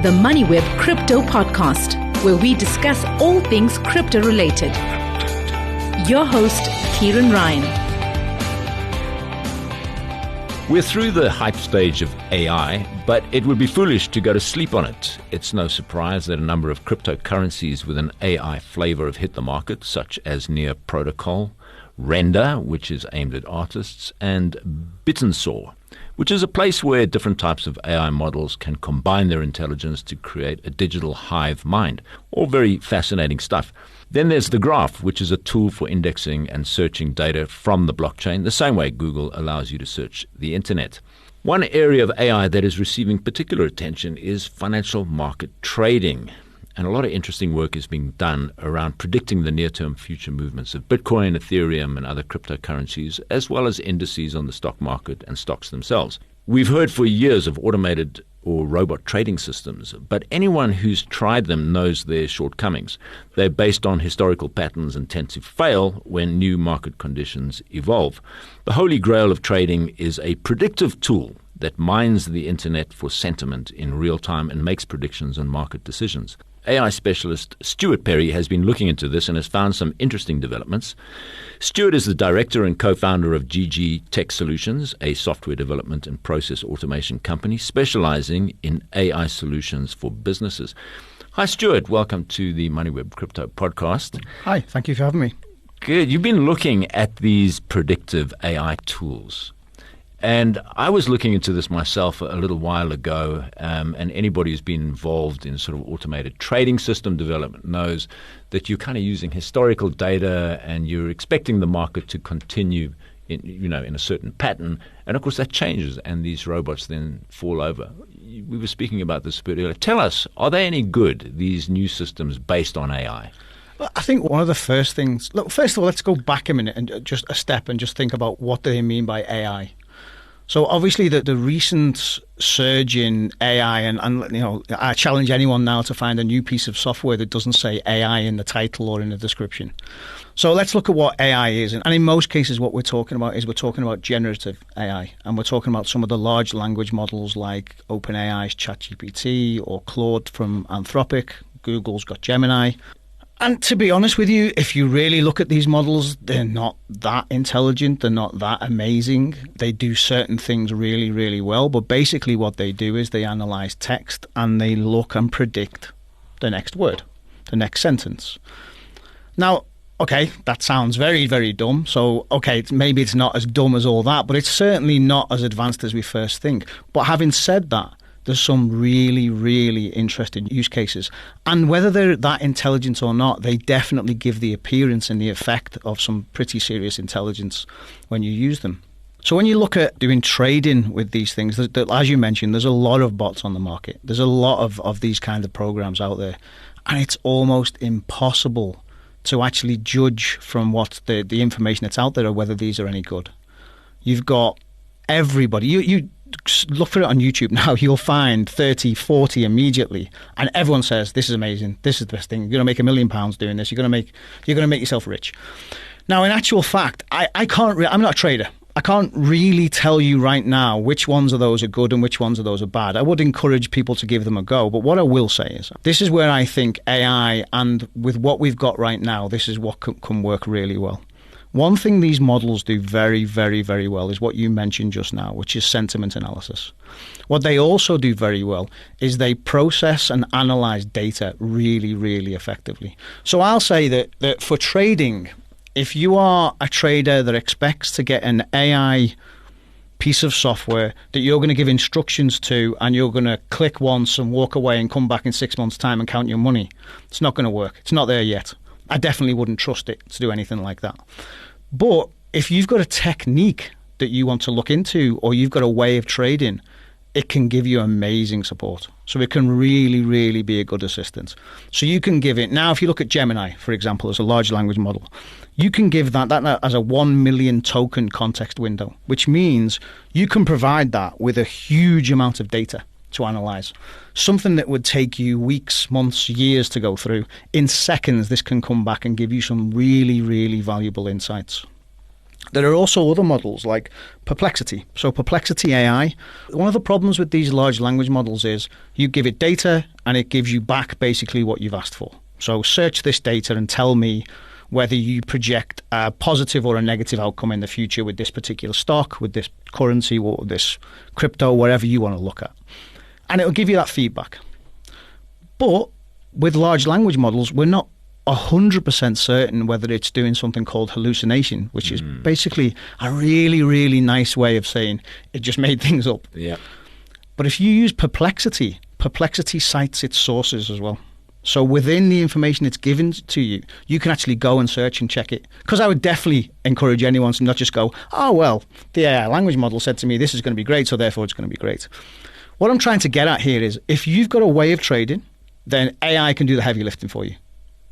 the Moneyweb Crypto Podcast, where we discuss all things crypto related. Your host, Kieran Ryan. We're through the hype stage of AI, but it would be foolish to go to sleep on it. It's no surprise that a number of cryptocurrencies with an AI flavor have hit the market, such as Near Protocol, Render, which is aimed at artists, and Bittensaw, which is a place where different types of AI models can combine their intelligence to create a digital hive mind. All very fascinating stuff. Then there's The Graph, which is a tool for indexing and searching data from the blockchain, the same way Google allows you to search the internet. One area of AI that is receiving particular attention is financial market trading. And a lot of interesting work is being done around predicting the near-term future movements of Bitcoin, Ethereum, and other cryptocurrencies, as well as indices on the stock market and stocks themselves. We've heard for years of automated or robot trading systems, but anyone who's tried them knows their shortcomings. They're based on historical patterns and tend to fail when new market conditions evolve. The holy grail of trading is a predictive tool that mines the internet for sentiment in real time and makes predictions on market decisions. AI specialist Stuart Perry has been looking into this and has found some interesting developments. Stuart is the director and co-founder of GG Tech Solutions, a software development and process automation company specializing in AI solutions for businesses. Hi, Stuart. Welcome to the Moneyweb Crypto Podcast. Hi. Thank you for having me. Good. You've been looking at these predictive AI tools. And I was looking into this myself a little while ago, and anybody who's been involved in sort of automated trading system development knows that you're kind of using historical data and you're expecting the market to continue in a certain pattern. And of course that changes and these robots then fall over. We were speaking about this a bit earlier. Tell us, are they any good, these new systems based on AI? Well, I think one of the first things, look, first of all, let's go back a minute and just a step and just think about what do they mean by AI. So obviously the recent surge in AI, and I challenge anyone now to find a new piece of software that doesn't say AI in the title or in the description. So let's look at what AI is. And in most cases what we're talking about generative AI. And we're talking about some of the large language models like OpenAI's ChatGPT or Claude from Anthropic. Google's got Gemini. And to be honest with you, if you really look at these models, they're not that intelligent. They're not that amazing. They do certain things really, really well. But basically what they do is they analyze text and they look and predict the next word, the next sentence. Now, okay, that sounds very, very dumb. So, okay, maybe it's not as dumb as all that, but it's certainly not as advanced as we first think. But having said that, there's some really, really interesting use cases. And whether they're that intelligent or not, they definitely give the appearance and the effect of some pretty serious intelligence when you use them. So when you look at doing trading with these things, as you mentioned, there's a lot of bots on the market. There's a lot of these kind of programs out there. And it's almost impossible to actually judge from what the information that's out there or whether these are any good. You've got everybody. You look for it on YouTube now, you'll find 30, 40 immediately. And everyone says, this is amazing. This is the best thing. You're going to make £1 million doing this. You're going to make yourself rich. Now, in actual fact, I'm not a trader. I can't really tell you right now which ones of those are good and which ones of those are bad. I would encourage people to give them a go. But what I will say is, this is where I think AI, and with what we've got right now, this is what can work really well. One thing these models do very, very, very well is what you mentioned just now, which is sentiment analysis. What they also do very well is they process and analyze data really, really effectively. So I'll say that for trading, if you are a trader that expects to get an AI piece of software that you're going to give instructions to and you're going to click once and walk away and come back in 6 months' time and count your money, it's not going to work. It's not there yet. I definitely wouldn't trust it to do anything like that. But if you've got a technique that you want to look into or you've got a way of trading, it can give you amazing support. So it can really, really be a good assistant. So you can give it, now if you look at Gemini, for example, as a large language model, you can give that as a 1 million token context window, which means you can provide that with a huge amount of data to analyze. Something that would take you weeks, months, years to go through. In seconds, this can come back and give you some really, really valuable insights. There are also other models like Perplexity. So Perplexity AI, one of the problems with these large language models is you give it data and it gives you back basically what you've asked for. So search this data and tell me whether you project a positive or a negative outcome in the future with this particular stock, with this currency, or this crypto, whatever you want to look at. And it'll give you that feedback. But with large language models, we're not 100% certain whether it's doing something called hallucination, which is basically a really, really nice way of saying it just made things up. Yeah. But if you use Perplexity, Perplexity cites its sources as well. So within the information it's given to you, you can actually go and search and check it. Because I would definitely encourage anyone to not just go, oh, well, the AI language model said to me this is going to be great, so therefore it's going to be great. What I'm trying to get at here is if you've got a way of trading, then AI can do the heavy lifting for you.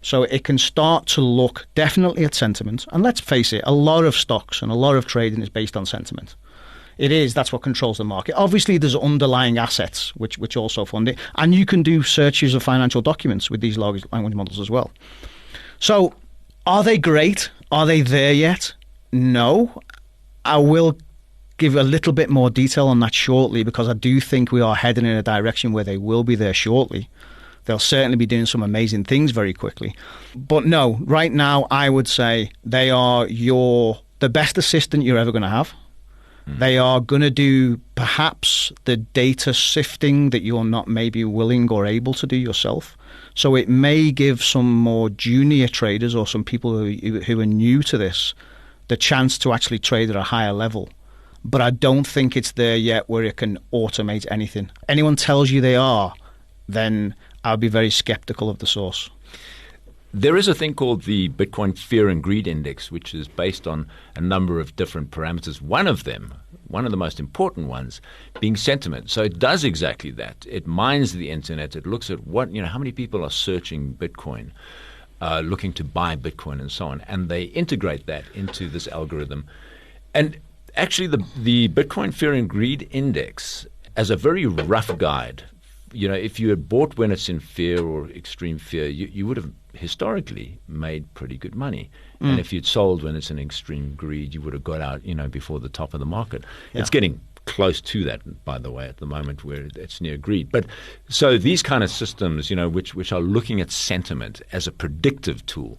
So it can start to look definitely at sentiment. And let's face it, a lot of stocks and a lot of trading is based on sentiment. That's what controls the market. Obviously, there's underlying assets which also fund it. And you can do searches of financial documents with these large language models as well. So are they great? Are they there yet? No. I will give a little bit more detail on that shortly because I do think we are heading in a direction where they will be there shortly. They'll certainly be doing some amazing things very quickly. But no, right now I would say they are the best assistant you're ever going to have. They are going to do perhaps the data sifting that you're not maybe willing or able to do yourself. So it may give some more junior traders or some people who are new to this the chance to actually trade at a higher level. But I don't think it's there yet where it can automate anything. Anyone tells you they are, then I'll be very skeptical of the source. There is a thing called the Bitcoin Fear and Greed Index, which is based on a number of different parameters. One of them, one of the most important ones, being sentiment. So it does exactly that. It mines the internet. It looks at how many people are searching Bitcoin, looking to buy Bitcoin and so on. And they integrate that into this algorithm. And actually the Bitcoin Fear and Greed Index, as a very rough guide, if you had bought when it's in fear or extreme fear, you would have historically made pretty good money. And if you'd sold when it's in extreme greed, you would have got out, before the top of the market. Yeah. It's getting close to that, by the way, at the moment where it's near greed. But so these kind of systems, which are looking at sentiment as a predictive tool,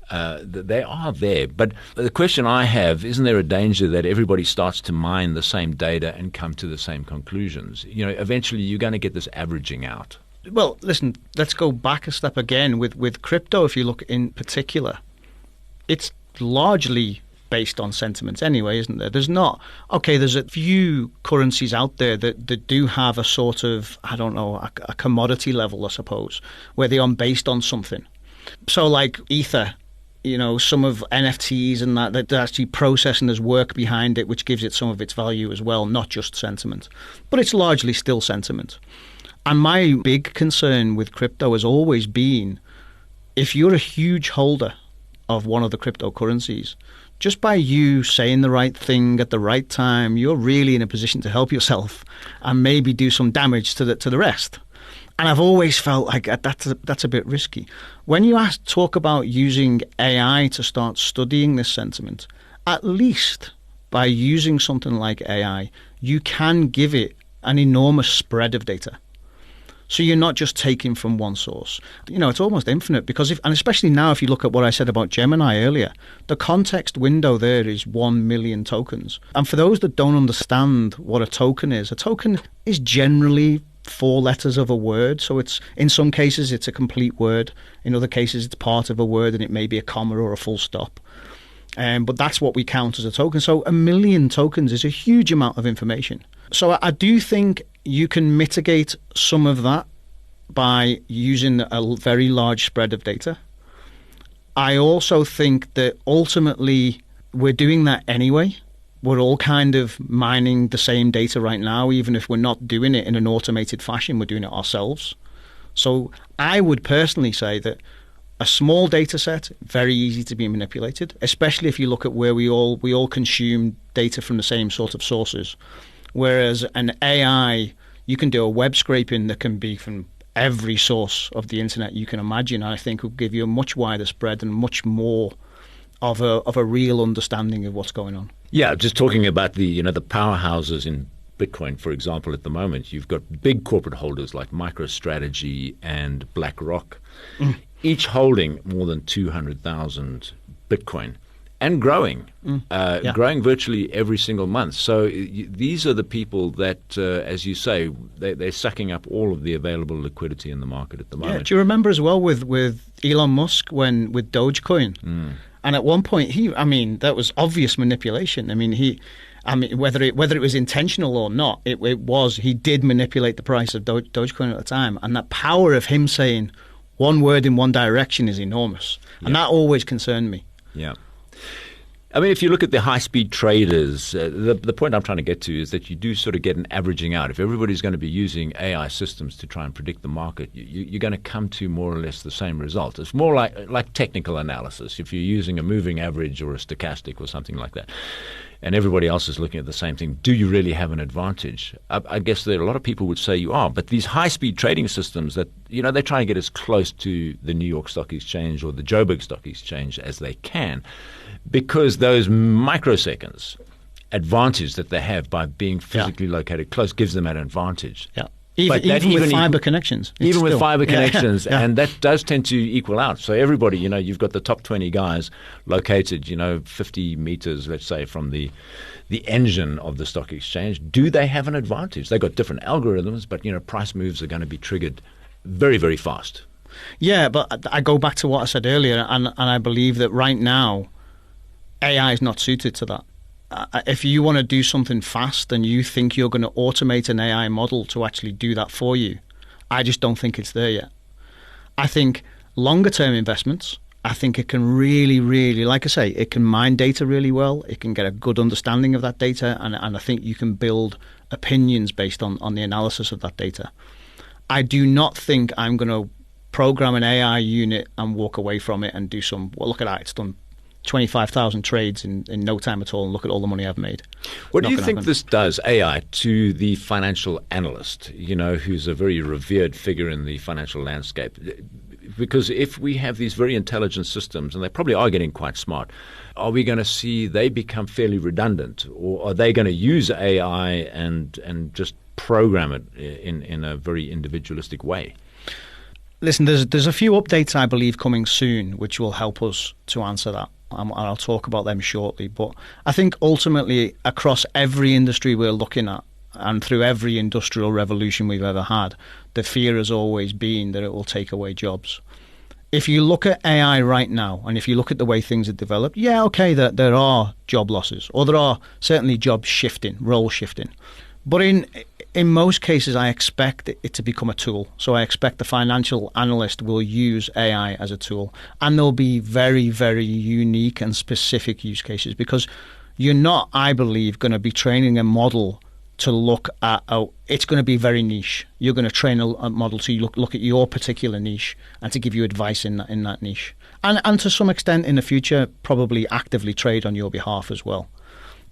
they are there. But the question I have, isn't there a danger that everybody starts to mine the same data and come to the same conclusions? Eventually you're going to get this averaging out. Well, listen, let's go back a step again. With crypto, if you look in particular, it's largely based on sentiment anyway, isn't there? There's a few currencies out there that do have a sort of, a commodity level, I suppose, where they are based on something. So like Ether, some of NFTs and that actually process and there's work behind it, which gives it some of its value as well, not just sentiment. But it's largely still sentiment. And my big concern with crypto has always been, if you're a huge holder of one of the cryptocurrencies, just by you saying the right thing at the right time, you're really in a position to help yourself and maybe do some damage to the rest. And I've always felt like that's a bit risky. When you talk about using AI to start studying this sentiment, at least by using something like AI, you can give it an enormous spread of data. So you're not just taking from one source. It's almost infinite because and especially now if you look at what I said about Gemini earlier, the context window there is 1 million tokens. And for those that don't understand what a token is generally 4 letters of a word. So it's, in some cases, it's a complete word. In other cases, it's part of a word and it may be a comma or a full stop. But that's what we count as a token. So 1 million tokens is a huge amount of information. So I do think you can mitigate some of that by using a very large spread of data. I also think that ultimately we're doing that anyway. We're all kind of mining the same data right now, even if we're not doing it in an automated fashion, we're doing it ourselves. So I would personally say that a small data set, very easy to be manipulated, especially if you look at where we all consume data from the same sort of sources. Whereas an AI, you can do a web scraping that can be from every source of the internet you can imagine. I think will give you a much wider spread and much more of a real understanding of what's going on. Yeah, just talking about the powerhouses in Bitcoin, for example, at the moment, you've got big corporate holders like MicroStrategy and BlackRock, each holding more than 200,000 Bitcoin and growing, growing virtually every single month. So these are the people that, as you say, they're sucking up all of the available liquidity in the market at the moment. Yeah, do you remember as well with Elon Musk with Dogecoin? And at one point, that was obvious manipulation. Whether it was intentional or not, he did manipulate the price of Dogecoin at the time. And that power of him saying one word in one direction is enormous. And that always concerned me. Yeah. If you look at the high-speed traders, the point I'm trying to get to is that you do sort of get an averaging out. If everybody's going to be using AI systems to try and predict the market, you're going to come to more or less the same result. It's more like technical analysis. If you're using a moving average or a stochastic or something like that, and everybody else is looking at the same thing, do you really have an advantage? I guess there are a lot of people would say you are, but these high-speed trading systems that, they try and get as close to the New York Stock Exchange or the Joburg Stock Exchange as they can, because those microseconds advantage that they have by being physically located close gives them an advantage. Yeah. Even with fiber connections. Even with fiber connections. Yeah. And that does tend to equal out. So everybody, you've got the top 20 guys located, 50 meters, let's say, from the engine of the stock exchange. Do they have an advantage? They've got different algorithms, but, price moves are going to be triggered very, very fast. Yeah, but I go back to what I said earlier, and I believe that right now, AI is not suited to that. If you want to do something fast and you think you're going to automate an AI model to actually do that for you, I just don't think it's there yet. I think longer term investments, I think it can really, really, like I say, it can mine data really well. It can get a good understanding of that data. And I think you can build opinions based on the analysis of that data. I do not think I'm going to program an AI unit and walk away from it and do look at that, it's done 25,000 trades in no time at all, and look at all the money I've made. What do you think this does, AI, to the financial analyst, who's a very revered figure in the financial landscape? Because if we have these very intelligent systems, and they probably are getting quite smart, are we going to see they become fairly redundant? Or are they going to use AI and just program it in a very individualistic way? Listen, there's a few updates, I believe, coming soon, which will help us to answer that. And I'll talk about them shortly. But I think ultimately across every industry we're looking at and through every industrial revolution we've ever had, the fear has always been that it will take away jobs. If you look at AI right now and if you look at the way things are developed, that there are job losses or there are certainly job shifting, role shifting. But in most cases, I expect it to become a tool. So I expect the financial analyst will use AI as a tool. And there'll be very, very unique and specific use cases because you're not, I believe, going to be training a model to look at, it's going to be very niche. You're going to train a model to look at your particular niche and to give you advice in that niche. And to some extent in the future, probably actively trade on your behalf as well.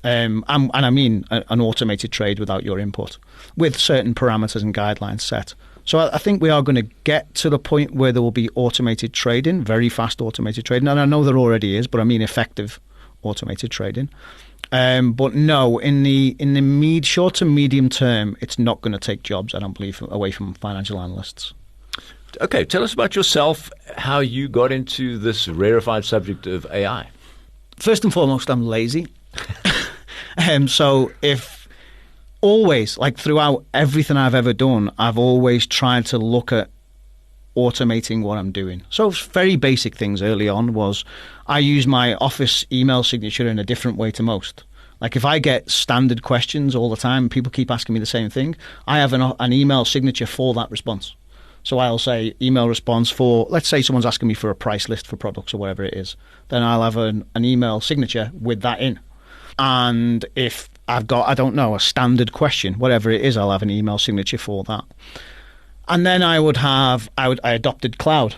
And I mean an automated trade without your input, with certain parameters and guidelines set. So I think we are going to get to the point where there will be automated trading, very fast automated trading. And I know there already is, but I mean effective automated trading. But no, in the short to medium term, it's not going to take jobs, I don't believe, away from financial analysts. Okay, tell us about yourself, how you got into this rarefied subject of AI. First and foremost, I'm lazy. So if always, like throughout everything I've ever done, I've always tried to look at automating what I'm doing. So very basic things early on was I use my office email signature in a different way to most. Like if I get standard questions all the time, people keep asking me the same thing, I have an email signature for that response. So I'll say email response for, let's say someone's asking me for a price list for products or whatever it is, then I'll have an email signature with that in. And if I've got, I don't know, a standard question, whatever it is, I'll have an email signature for that. And then I adopted cloud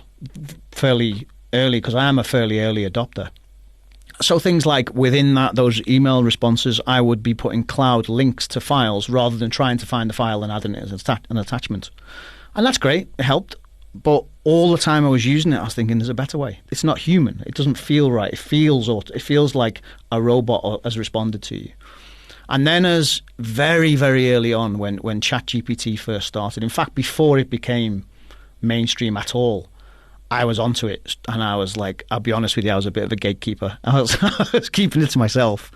fairly early because I am a fairly early adopter. So things like within those email responses, I would be putting cloud links to files rather than trying to find the file and adding it as an attachment. And that's great. It helped. But all the time I was using it, I was thinking, there's a better way. It's not human. It doesn't feel right. It feels like a robot has responded to you. And then as very, very early on, when ChatGPT first started, in fact, before it became mainstream at all, I was onto it, and I was like, I'll be honest with you, I was a bit of a gatekeeper. I was keeping it to myself.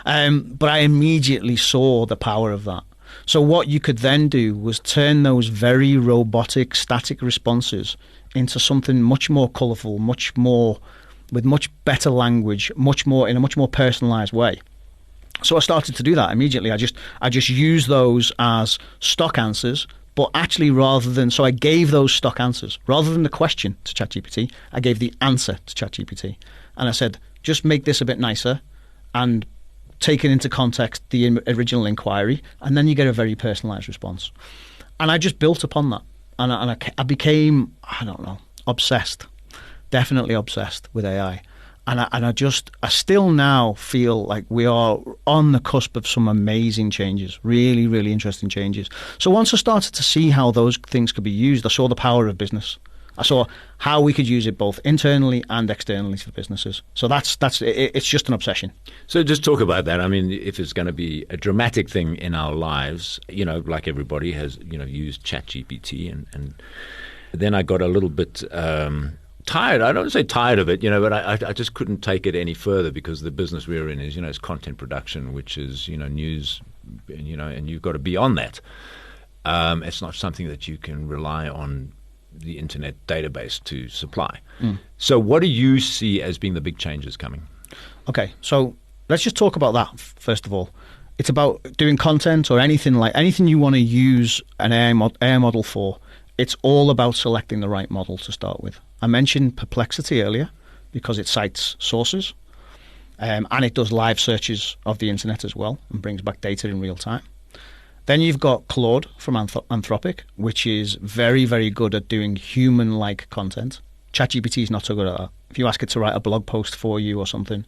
But I immediately saw the power of that. So what you could then do was turn those very robotic, static responses into something much more colourful, much more with much better language, much more in a much more personalised way. So I started to do that immediately. I just used those as stock answers, but actually so I gave those stock answers. Rather than the question to ChatGPT, I gave the answer to ChatGPT. And I said, just make this a bit nicer and take it into context, the original inquiry, and then you get a very personalised response. And I just built upon that. And I became, I don't know, obsessed, definitely obsessed with AI. And I still now feel like we are on the cusp of some amazing changes, really, really interesting changes. So once I started to see how those things could be used, I saw the power of business. I saw how we could use it both internally and externally for businesses. So it's just an obsession. So just talk about that. I mean, if it's going to be a dramatic thing in our lives, like everybody has, used ChatGPT, and then I got a little bit tired. I don't say tired of it, but I just couldn't take it any further, because the business we're in is, it's content production, which is, news, and you've got to be on that. It's not something that you can rely on the internet database to supply. So what do you see as being the big changes coming? Okay, so let's just talk about that first of all. It's about doing content or anything you want to use an AI model for. It's all about selecting the right model to start with. I mentioned Perplexity earlier because it cites sources, and it does live searches of the internet as well and brings back data in real time. Then you've got Claude from Anthropic, which is very, very good at doing human-like content. ChatGPT is not so good at that. If you ask it to write a blog post for you or something,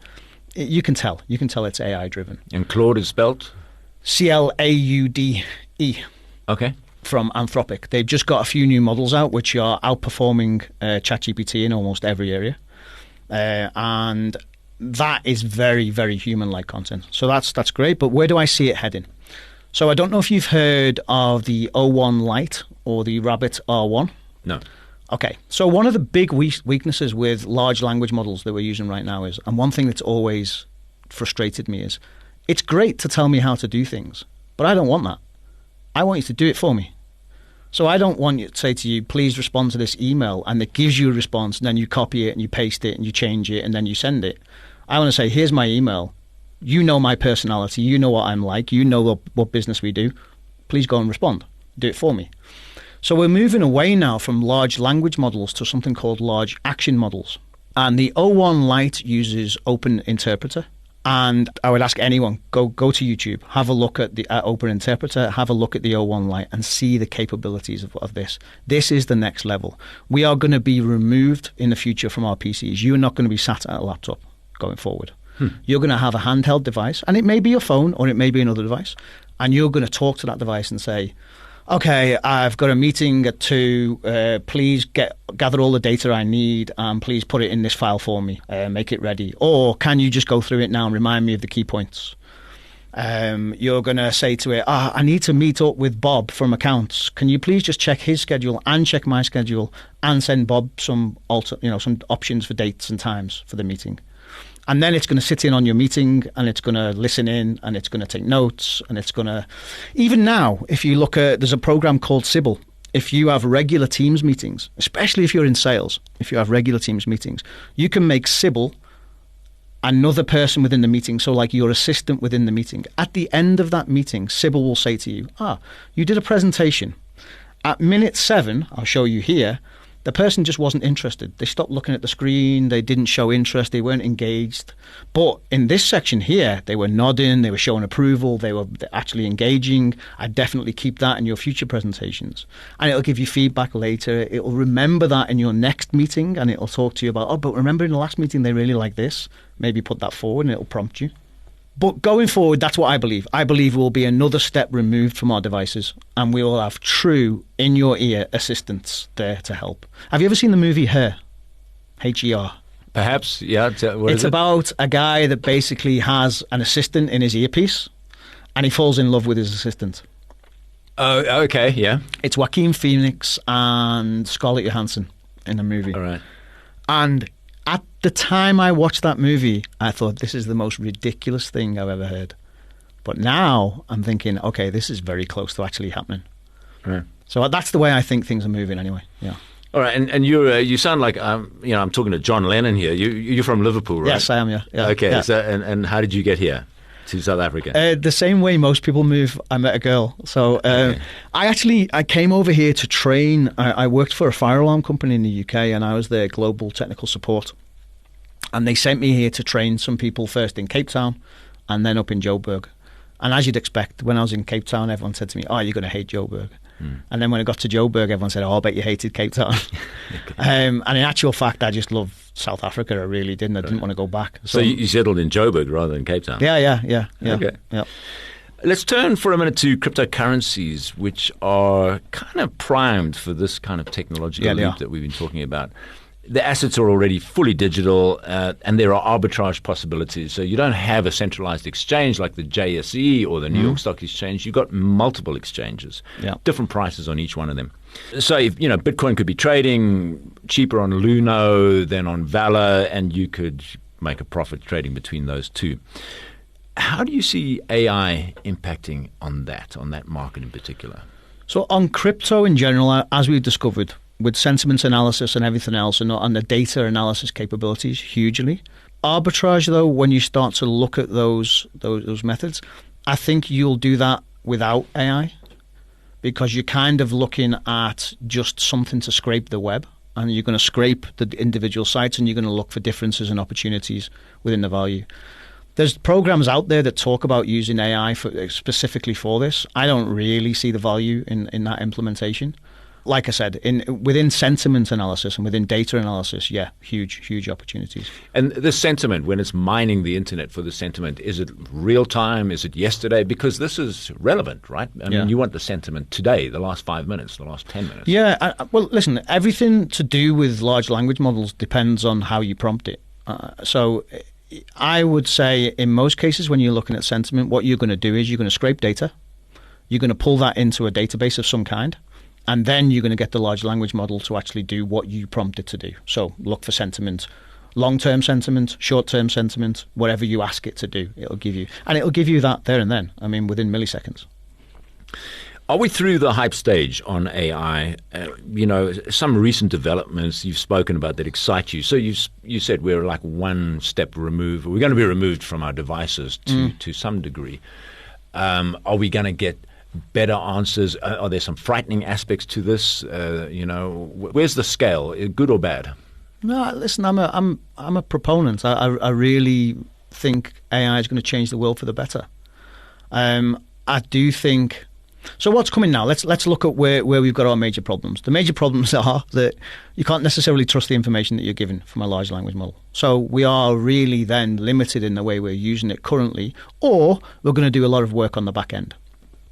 you can tell. You can tell it's AI-driven. And Claude is spelt? Claude. Okay. From Anthropic. They've just got a few new models out which are outperforming ChatGPT in almost every area. And that is very, very human-like content. So that's great. But where do I see it heading? So I don't know if you've heard of the O1 Lite or the Rabbit R1. No. Okay. So one of the big weaknesses with large language models that we're using right now is, and one thing that's always frustrated me is, it's great to tell me how to do things, but I don't want that. I want you to do it for me. So I don't want you to say to you, please respond to this email, and it gives you a response, and then you copy it and you paste it and you change it and then you send it. I want to say, here's my email. You know my personality. You know what I'm like. You know what business we do. Please go and respond. Do it for me. So we're moving away now from large language models to something called large action models. And the O1 Lite uses Open Interpreter. And I would ask anyone, go to YouTube, have a look at the Open Interpreter, have a look at the O1 Lite and see the capabilities of this. This is the next level. We are going to be removed in the future from our PCs. You're not going to be sat at a laptop going forward. You're going to have a handheld device, and it may be your phone or it may be another device, and you're going to talk to that device and say, okay, I've got a meeting at 2, please gather all the data I need and please put it in this file for me, make it ready. Or can you just go through it now and remind me of the key points? You're going to say to it, I need to meet up with Bob from accounts. Can you please just check his schedule and check my schedule and send Bob some options for dates and times for the meeting? And then it's going to sit in on your meeting and it's going to listen in and it's going to take notes and it's going to... Even now, if you look at... There's a program called Sybil. If you have regular Teams meetings, especially if you're in sales, if you have regular Teams meetings, you can make Sybil another person within the meeting, so like your assistant within the meeting. At the end of that meeting, Sybil will say to you, you did a presentation. At minute 7, I'll show you here, the person just wasn't interested. They stopped looking at the screen. They didn't show interest. They weren't engaged. But in this section here, they were nodding. They were showing approval. They were actually engaging. I'd definitely keep that in your future presentations. And it'll give you feedback later. It'll remember that in your next meeting, and it'll talk to you about, but remember in the last meeting they really liked this. Maybe put that forward, and it'll prompt you. But going forward, that's what I believe. I believe we'll be another step removed from our devices, and we will have true in-your-ear assistants there to help. Have you ever seen the movie Her? H-E-R. Perhaps, yeah. It's about a guy that basically has an assistant in his earpiece, and he falls in love with his assistant. Oh, okay, yeah. It's Joaquin Phoenix and Scarlett Johansson in the movie. All right. And at the time I watched that movie, I thought, this is the most ridiculous thing I've ever heard. But now I'm thinking, okay, this is very close to actually happening. Right. So that's the way I think things are moving anyway, yeah. All right, and you sound like I'm talking to John Lennon here. You're from Liverpool, right? Yes, I am. Yeah. Okay. Yeah. So, and how did you get here to South Africa? The same way most people move. I met a girl. So I came over here to train. I worked for a fire alarm company in the UK, and I was their global technical support. And they sent me here to train some people first in Cape Town, and then up in Joburg. And as you'd expect, when I was in Cape Town, everyone said to me, "Oh, you're going to hate Joburg." And then when I got to Joburg, everyone said, "Oh, I bet you hated Cape Town." Okay. And in actual fact, I just loved South Africa. I really didn't. I didn't want to go back. So you settled in Joburg rather than Cape Town? Yeah. Okay. Yeah. Let's turn for a minute to cryptocurrencies, which are kind of primed for this kind of technological leap that we've been talking about. The assets are already fully digital, and there are arbitrage possibilities. So you don't have a centralized exchange like the JSE or the New York Stock Exchange. You've got multiple exchanges, different prices on each one of them. So Bitcoin could be trading cheaper on Luno than on Valor, and you could make a profit trading between those two. How do you see AI impacting on that market in particular? So on crypto in general, as we've discovered, with sentiment analysis and everything else, and the data analysis capabilities, hugely. Arbitrage, though, when you start to look at those methods, I think you'll do that without AI, because you're kind of looking at just something to scrape the web, and you're going to scrape the individual sites, and you're going to look for differences and opportunities within the value. There's programs out there that talk about using AI specifically for this. I don't really see the value in that implementation. Like I said, within sentiment analysis and within data analysis, huge opportunities. And the sentiment, when it's mining the internet for the sentiment, is it real time? Is it yesterday? Because this is relevant, right? I mean, you want the sentiment today, the last 5 minutes, the last 10 minutes. Yeah, well, listen, everything to do with large language models depends on how you prompt it. So I would say in most cases when you're looking at sentiment, what you're going to do is you're going to scrape data. You're going to pull that into a database of some kind. And then you're going to get the large language model to actually do what you prompt it to do. So look for sentiment, long-term sentiment, short-term sentiment, whatever you ask it to do, it'll give you. And it'll give you that there and then, within milliseconds. Are we through the hype stage on AI? Some recent developments you've spoken about that excite you. So you said we're like one step removed. We're going to be removed from our devices to some degree. Are we going to get better answers? Are there some frightening aspects to this? Where's the scale, good or bad? No, listen, I'm a proponent. I really think AI is going to change the world for the better. I do think. So what's coming now? Let's look at where we've got our major problems. The major problems are that you can't necessarily trust the information that you're given from a large language model. So we are really then limited in the way we're using it currently, or we're going to do a lot of work on the back end.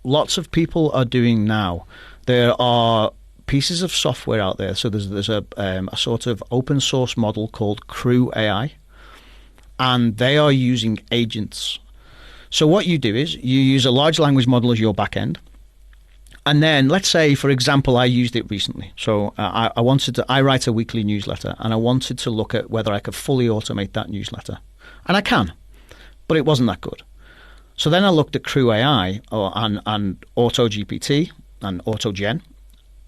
Lots of people are doing now. There are pieces of software out there. So there's a sort of open source model called Crew AI, and they are using agents. So what you do is you use a large language model as your back end. And then let's say, for example, I used it recently. So I write a weekly newsletter, and I wanted to look at whether I could fully automate that newsletter. And I can, but it wasn't that good. So then I looked at Crew AI and AutoGPT and AutoGen.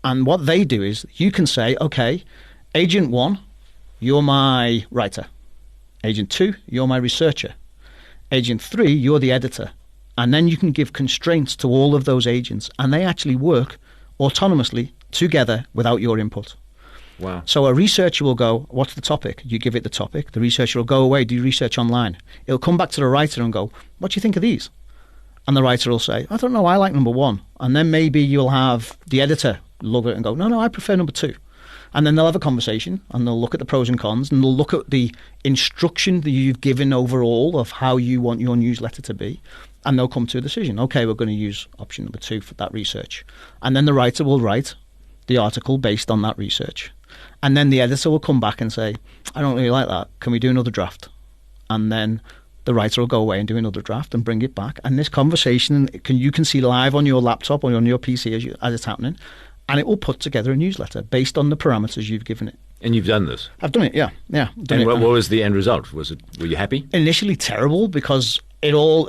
And what they do is you can say, okay, Agent 1, you're my writer. Agent 2, you're my researcher. Agent 3, you're the editor. And then you can give constraints to all of those agents, and they actually work autonomously together without your input. Wow. So a researcher will go, what's the topic? You give it the topic. The researcher will go away, do research online. It'll come back to the writer and go, what do you think of these? And the writer will say, I don't know, I like number 1. And then maybe you'll have the editor look at it and go, no, I prefer number 2. And then they'll have a conversation and they'll look at the pros and cons and they'll look at the instruction that you've given overall of how you want your newsletter to be. And they'll come to a decision. Okay, we're going to use option number 2 for that research. And then the writer will write the article based on that research. And then the editor will come back and say, I don't really like that. Can we do another draft? And then the writer will go away and do another draft and bring it back. And this conversation, you can see live on your laptop or on your PC as it's happening. And it will put together a newsletter based on the parameters you've given it. And you've done this? I've done it, yeah. And what was the end result? Were you happy? Initially terrible because it all,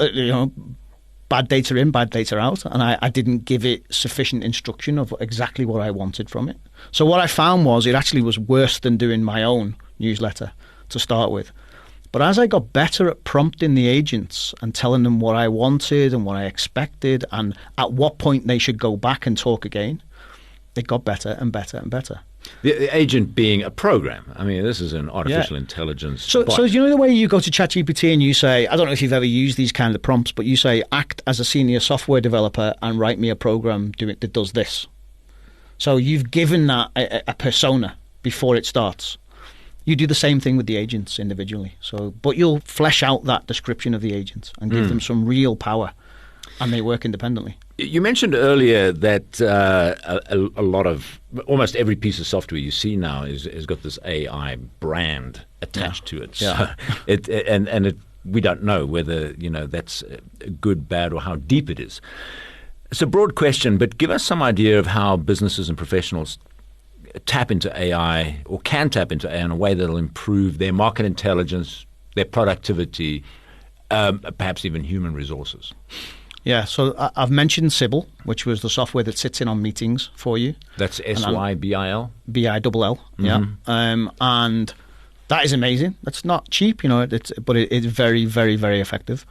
bad data in, bad data out. And I didn't give it sufficient instruction of exactly what I wanted from it. So what I found was it actually was worse than doing my own newsletter to start with. But as I got better at prompting the agents and telling them what I wanted and what I expected and at what point they should go back and talk again, it got better and better and better. The agent being a program. I mean, this is an artificial intelligence. So you know the way you go to ChatGPT and you say, I don't know if you've ever used these kind of prompts, but you say, act as a senior software developer and write me a program that does this. So you've given that a persona before it starts. You do the same thing with the agents individually. But you'll flesh out that description of the agent and give them some real power, and they work independently. You mentioned earlier that a lot of, almost every piece of software you see now has got this AI brand attached to it. Yeah. So we don't know whether that's good, bad, or how deep it is. It's a broad question, but give us some idea of how businesses and professionals tap into AI or can tap into AI in a way that will improve their market intelligence, their productivity, perhaps even human resources. Yeah, so I've mentioned Sybil, which was the software that sits in on meetings for you. That's SYBIL? BILL, yeah. And that is amazing. That's not cheap, but it's very, very, very effective.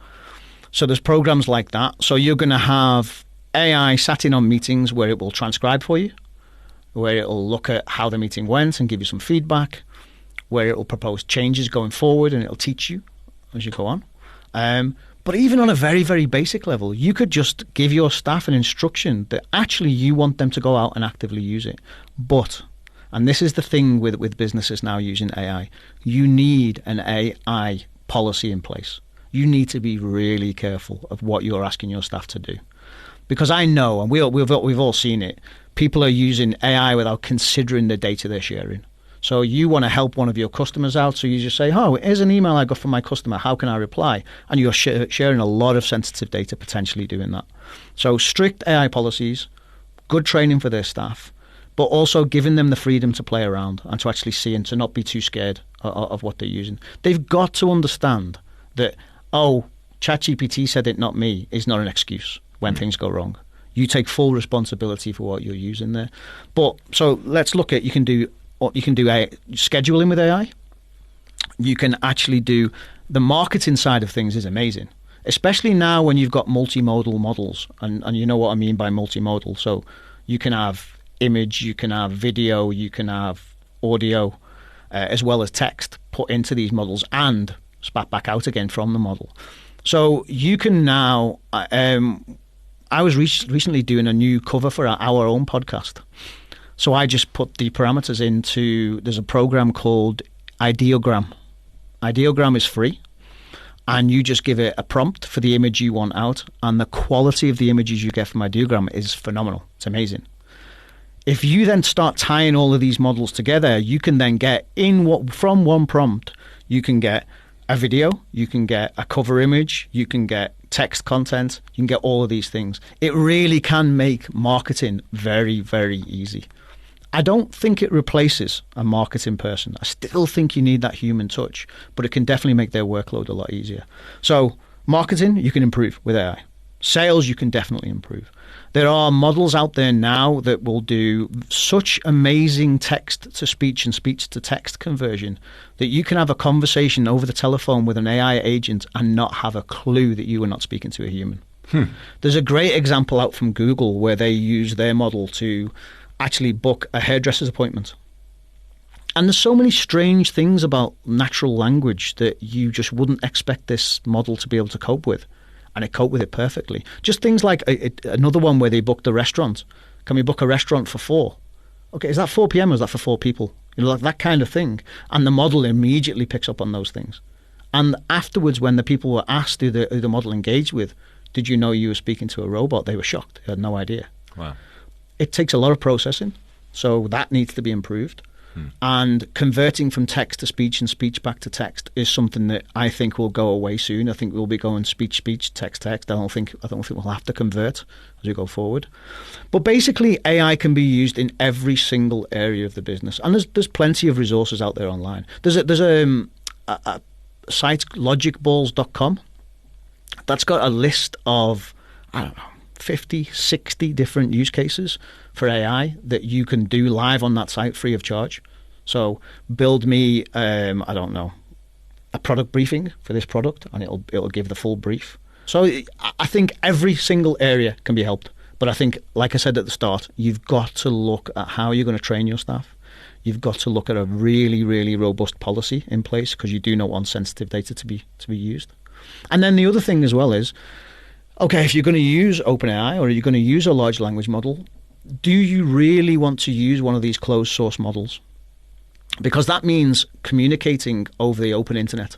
So there's programs like that. So you're going to have AI sat in on meetings where it will transcribe for you, where it will look at how the meeting went and give you some feedback, where it will propose changes going forward and it will teach you as you go on. But even on a very, very basic level, you could just give your staff an instruction that actually you want them to go out and actively use it. But, and this is the thing with businesses now using AI, you need an AI policy in place. You need to be really careful of what you're asking your staff to do. Because I know, and we've all seen it, people are using AI without considering the data they're sharing. So you want to help one of your customers out, so you just say, here's an email I got from my customer, how can I reply? And you're sharing a lot of sensitive data potentially doing that. So strict AI policies, good training for their staff, but also giving them the freedom to play around and to actually see and to not be too scared of what they're using. They've got to understand that, ChatGPT said it, not me, is not an excuse when things go wrong. You take full responsibility for what you're using there. But so let's look at, you can do scheduling with AI. You can actually do the marketing side of things is amazing, especially now when you've got multimodal models, and you know what I mean by multimodal. So you can have image, you can have video, you can have audio, as well as text put into these models and spat back out again from the model. So you can now. I was recently doing a new cover for our own podcast. So I just put the parameters into, there's a program called Ideogram. Ideogram is free, and you just give it a prompt for the image you want out, and the quality of the images you get from Ideogram is phenomenal. It's amazing. If you then start tying all of these models together, you can then get from one prompt, you can get a video, you can get a cover image, you can get text content, you can get all of these things. It really can make marketing very, very easy. I don't think it replaces a marketing person. I still think you need that human touch, but it can definitely make their workload a lot easier. So marketing, you can improve with AI. Sales, you can definitely improve. There are models out there now that will do such amazing text-to-speech and speech-to-text conversion that you can have a conversation over the telephone with an AI agent and not have a clue that you were not speaking to a human. There's a great example out from Google where they use their model to actually book a hairdresser's appointment. And there's so many strange things about natural language that you just wouldn't expect this model to be able to cope with. And it coped with it perfectly. Just things like another one where they booked a restaurant. Can we book a restaurant for 4? Okay, is that 4 p.m. or is that for 4 people? Like that kind of thing. And the model immediately picks up on those things. And afterwards, when the people were asked who the model engaged with, did you know you were speaking to a robot? They were shocked. They had no idea. Wow. It takes a lot of processing, so that needs to be improved. And converting from text to speech and speech back to text is something that I think will go away soon. I think we'll be going speech, text. I don't think we'll have to convert as we go forward. But basically, AI can be used in every single area of the business, and there's plenty of resources out there online. There's a site, logicballs.com, that's got a list of, I don't know, 50, 60 different use cases for AI that you can do live on that site free of charge. So build me, I don't know, a product briefing for this product, and it'll give the full brief. So I think every single area can be helped. But I think, like I said at the start, you've got to look at how you're going to train your staff. You've got to look at a really, really robust policy in place, because you do not want sensitive data to be used. And then the other thing as well is, okay, if you're going to use OpenAI or you're going to use a large language model, do you really want to use one of these closed source models? Because that means communicating over the open internet,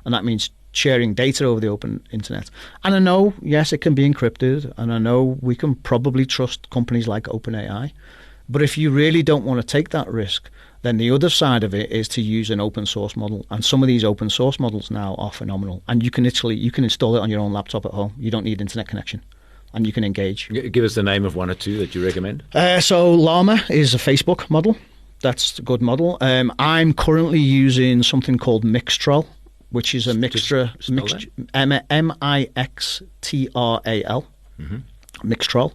and that means sharing data over the open internet. And I know, yes, it can be encrypted, and I know we can probably trust companies like OpenAI, but if you really don't want to take that risk, then the other side of it is to use an open source model. And some of these open source models now are phenomenal. And you can install it on your own laptop at home. You don't need internet connection, and you can engage. Give us the name of one or two that you recommend. So Llama is a Facebook model. That's a good model. I'm currently using something called Mixtral, which is a mixture, M-I-X-T-R-A-L, Mixtral.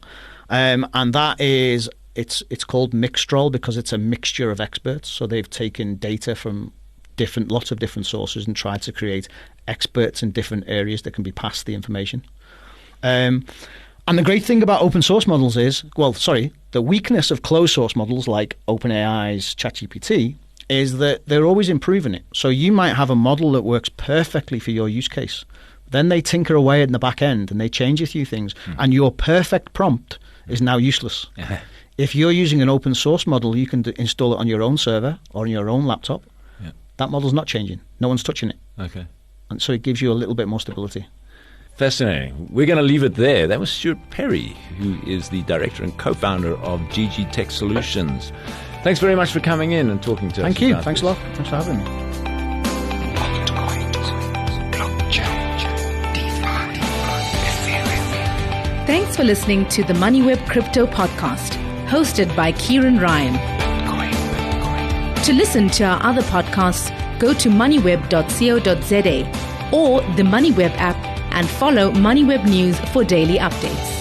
And that is... It's called Mixtral because it's a mixture of experts. So they've taken data from lots of different sources and tried to create experts in different areas that can be passed the information. And the great thing about open source models is, the weakness of closed source models like OpenAI's ChatGPT is that they're always improving it. So you might have a model that works perfectly for your use case. Then they tinker away in the back end and they change a few things, and your perfect prompt is now useless. If you're using an open source model, you can install it on your own server or on your own laptop. Yeah. That model's not changing. No one's touching it. Okay. And so it gives you a little bit more stability. Fascinating. We're going to leave it there. That was Stuart Perry, who is the director and co-founder of GG Tech Solutions. Thanks very much for coming in and talking to us. Thank you. Thanks a lot. Thanks for having me. Thanks for listening to the Moneyweb Crypto Podcast, hosted by Kieran Ryan. To listen to our other podcasts, go to moneyweb.co.za or the Moneyweb app and follow Moneyweb News for daily updates.